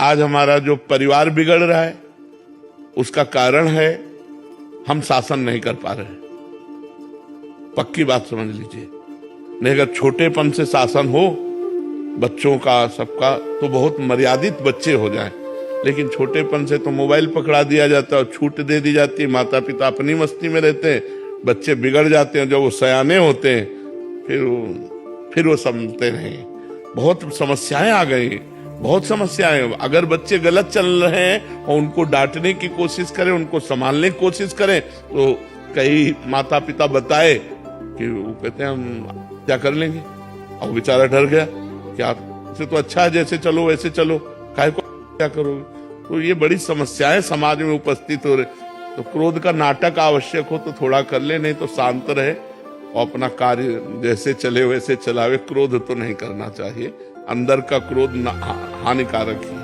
आज हमारा जो परिवार बिगड़ रहा है उसका कारण है हम शासन नहीं कर पा रहे। पक्की बात समझ लीजिए। नहीं, अगर छोटेपन से शासन हो बच्चों का सबका तो बहुत मर्यादित बच्चे हो जाएं, लेकिन छोटेपन से तो मोबाइल पकड़ा दिया जाता है और छूट दे दी जाती है। माता पिता अपनी मस्ती में रहते हैं, बच्चे बिगड़ जाते हैं। जब वो सयाने होते हैं फिर वो समझते नहीं। बहुत समस्याएं आ गई, बहुत समस्याएं। अगर बच्चे गलत चल रहे हैं और उनको डांटने की कोशिश करें, उनको संभालने की कोशिश करें, तो कई माता पिता बताए कि वो कहते हैं हम क्या कर लेंगे। और बेचारा डर गया कि आपसे तो अच्छा है, जैसे चलो वैसे चलो, काहे को क्या करोगे। तो ये बड़ी समस्याएं समाज में उपस्थित हो रही। तो क्रोध का नाटक आवश्यक हो तो थोड़ा कर ले, नहीं तो शांत रहे और अपना कार्य जैसे चले वैसे चलावे। क्रोध तो नहीं करना चाहिए, अंदर का क्रोध हानिकारक है।